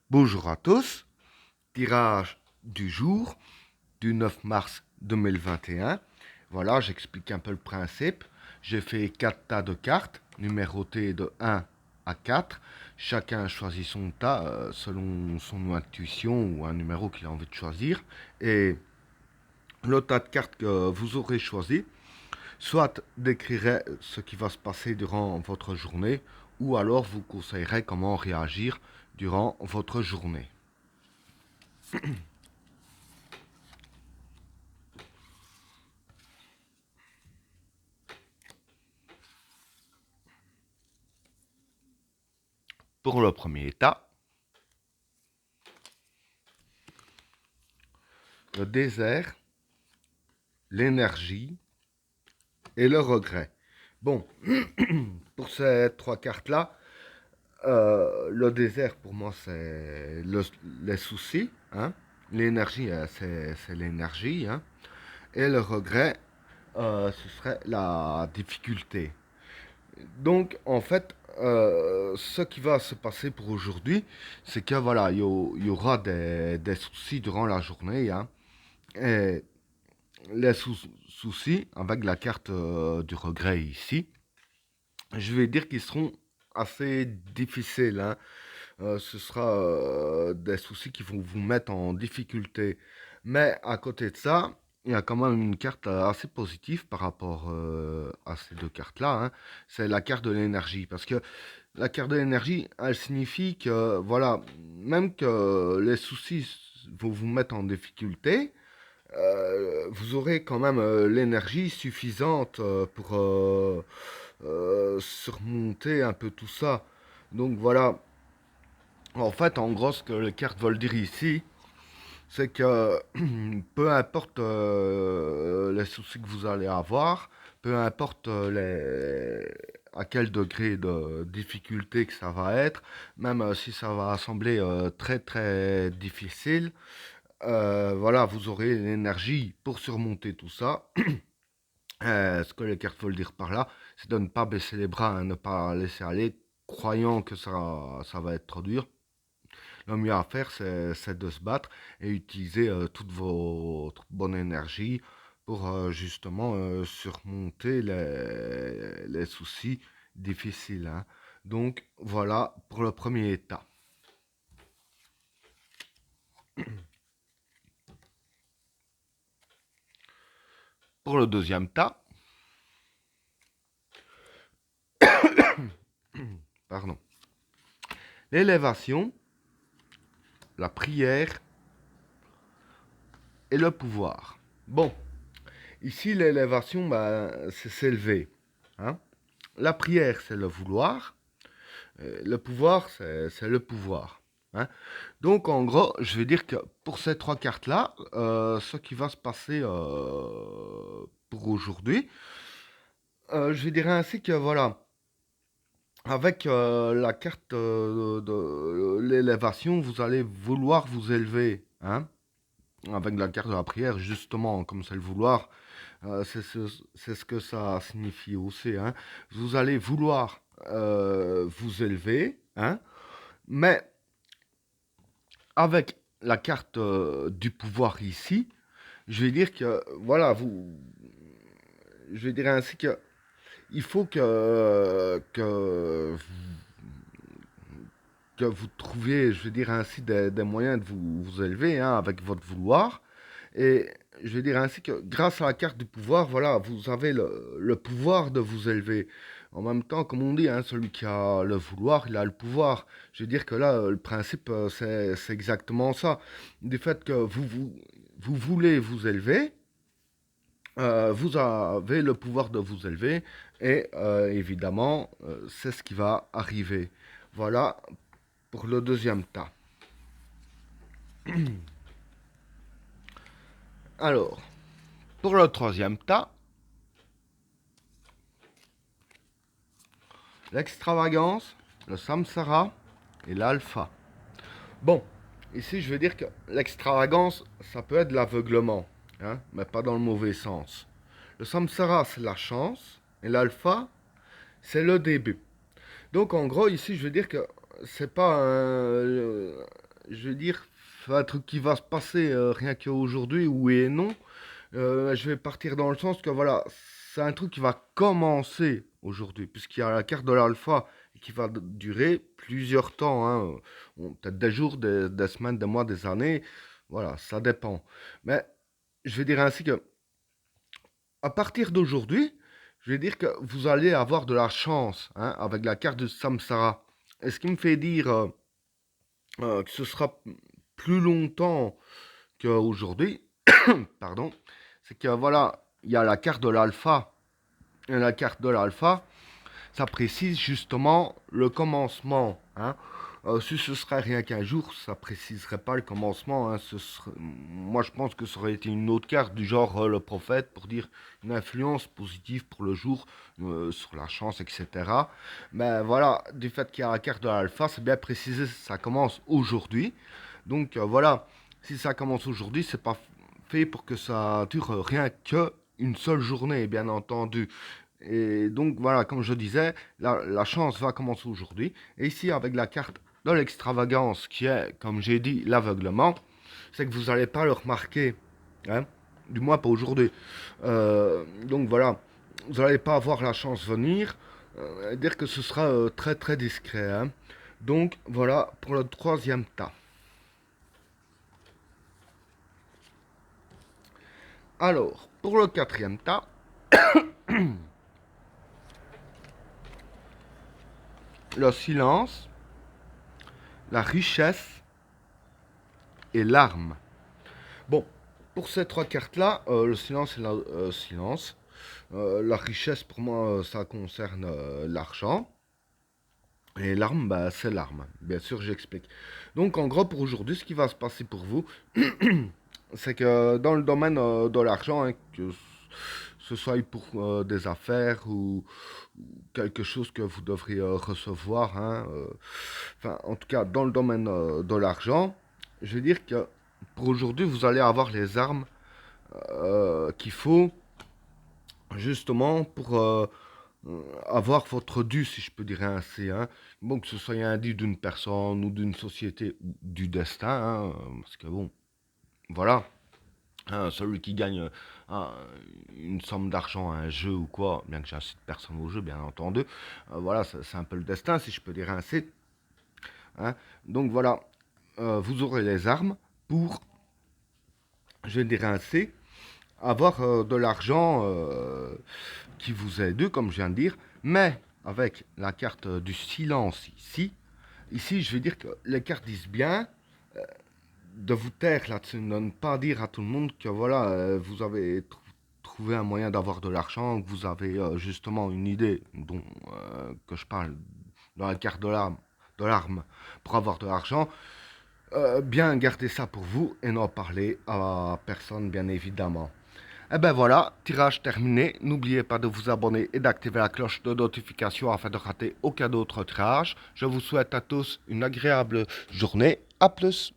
Bonjour à tous, tirage du jour du 9 mars 2021. Voilà, j'explique un peu le principe. J'ai fait 4 tas de cartes, numérotées de 1 à 4. Chacun choisit son tas selon son intuition ou un numéro qu'il a envie de choisir. Et le tas de cartes que vous aurez choisi, soit décrirait ce qui va se passer durant votre journée, ou alors vous conseillerait comment réagir durant votre journée. Pour le premier tas, le désert, l'énergie et le regret. Bon, pour ces trois cartes-là, le désert pour moi c'est les soucis, hein. L'énergie c'est l'énergie, hein. Et le regret, ce serait la difficulté. Donc en fait, ce qui va se passer pour aujourd'hui, c'est que voilà, il y aura des soucis durant la journée, hein. Et les soucis, avec la carte du regret ici, je vais dire qu'ils seront assez difficiles, hein. Ce sera des soucis qui vont vous mettre en difficulté. Mais à côté de ça, il y a quand même une carte assez positive par rapport à ces deux cartes-là, hein. C'est la carte de l'énergie. Parce que la carte de l'énergie, elle signifie que, voilà, même que les soucis vont vous mettre en difficulté, vous aurez quand même l'énergie suffisante pour surmonter un peu tout ça. Donc voilà, en fait, en gros, ce que les cartes veulent dire ici, c'est que peu importe les soucis que vous allez avoir, peu importe à quel degré de difficulté que ça va être, même si ça va sembler très très difficile, voilà, vous aurez l'énergie pour surmonter tout ça. Ce que les cartes veulent dire par là, c'est de ne pas baisser les bras, hein, ne pas laisser aller, croyant que ça va être trop dur. Le mieux à faire, c'est de se battre et utiliser toute votre bonne énergie pour justement surmonter les soucis difficiles, hein. Donc voilà pour le premier état. Pour le deuxième tas, pardon, l'élévation, la prière et le pouvoir. Bon, ici l'élévation, bah, c'est s'élever, hein. La prière, c'est le vouloir. Le pouvoir, c'est le pouvoir, hein. Donc en gros, je vais dire que pour ces trois cartes-là, ce qui va se passer pour aujourd'hui, je vais dire ainsi que voilà, avec la carte de l'élévation, vous allez vouloir vous élever, hein. Avec la carte de la prière, justement, comme c'est le vouloir, c'est ce que ça signifie aussi, hein. Vous allez vouloir vous élever, hein, mais avec la carte du pouvoir ici, je vais dire que, voilà, je vais dire ainsi que il faut que vous trouviez, je vais dire ainsi, des moyens de vous élever, hein, avec votre vouloir. Et je vais dire ainsi que grâce à la carte du pouvoir, voilà, vous avez le pouvoir de vous élever. En même temps, comme on dit, hein, celui qui a le vouloir, il a le pouvoir. Je veux dire que là, le principe, c'est exactement ça. Du fait que vous voulez vous élever, vous avez le pouvoir de vous élever et évidemment, c'est ce qui va arriver. Voilà pour le deuxième tas. Alors, pour le troisième tas, l'extravagance, le samsara et l'alpha. Bon, ici je veux dire que l'extravagance, ça peut être l'aveuglement, hein, mais pas dans le mauvais sens. Le samsara, c'est la chance, et l'alpha, c'est le début. Donc en gros, ici je veux dire que c'est pas je veux dire, c'est un truc qui va se passer rien qu'aujourd'hui, oui et non. Je vais partir dans le sens que voilà, c'est un truc qui va commencer aujourd'hui, puisqu'il y a la carte de l'alpha qui va durer plusieurs temps, hein, peut-être des jours, des semaines, des mois, des années, voilà, ça dépend. Mais je vais dire ainsi que à partir d'aujourd'hui, je vais dire que vous allez avoir de la chance hein, avec la carte de Samsara. Et ce qui me fait dire que ce sera plus longtemps qu'aujourd'hui, pardon, c'est que voilà, il y a la carte de l'alpha. Et la carte de l'alpha, ça précise justement le commencement. Hein. Si ce serait rien qu'un jour, ça préciserait pas le commencement. Hein. Moi, je pense que ça aurait été une autre carte du genre le prophète pour dire une influence positive pour le jour sur la chance, etc. Mais voilà, du fait qu'il y a la carte de l'alpha, c'est bien précisé, ça commence aujourd'hui. Donc voilà, si ça commence aujourd'hui, c'est pas fait pour que ça dure rien que une seule journée, bien entendu. Et donc voilà, comme je disais, la chance va commencer aujourd'hui. Et ici, avec la carte de l'extravagance, qui est, comme j'ai dit, l'aveuglement, c'est que vous n'allez pas le remarquer. Hein, du moins pas aujourd'hui. Donc voilà, vous n'allez pas avoir la chance venir. Dire que ce sera très très discret. Hein. Donc voilà pour le troisième tas. Alors, pour le quatrième tas, le silence, la richesse et l'arme. Bon, pour ces trois cartes-là, le silence et la silence. La richesse, pour moi, ça concerne l'argent. Et l'arme, bah, c'est l'arme. Bien sûr, j'explique. Donc, en gros, pour aujourd'hui, ce qui va se passer pour vous, c'est que dans le domaine de l'argent, hein, que ce soit pour des affaires ou quelque chose que vous devriez recevoir, hein, enfin, en tout cas, dans le domaine de l'argent, je veux dire que pour aujourd'hui, vous allez avoir les armes qu'il faut justement pour avoir votre dû, si je peux dire ainsi. Hein. Bon, que ce soit un dû d'une personne ou d'une société ou du destin, hein, parce que bon, voilà. Hein, celui qui gagne une somme d'argent à un jeu ou quoi, bien que j'incite personne au jeu, bien entendu, voilà, c'est un peu le destin, si je peux dire ainsi. Hein. Donc voilà, vous aurez les armes pour, je dirais ainsi, avoir de l'argent qui vous aide, comme je viens de dire, mais avec la carte du silence ici, je veux dire que les cartes disent bien de vous taire là-dessus, de ne pas dire à tout le monde que voilà, vous avez trouvé un moyen d'avoir de l'argent, que vous avez justement une idée dont que je parle dans la carte de l'arme pour avoir de l'argent. Bien garder ça pour vous et n'en parler à personne, bien évidemment. Et ben voilà, tirage terminé. N'oubliez pas de vous abonner et d'activer la cloche de notification afin de rater aucun autre tirage. Je vous souhaite à tous une agréable journée. A plus.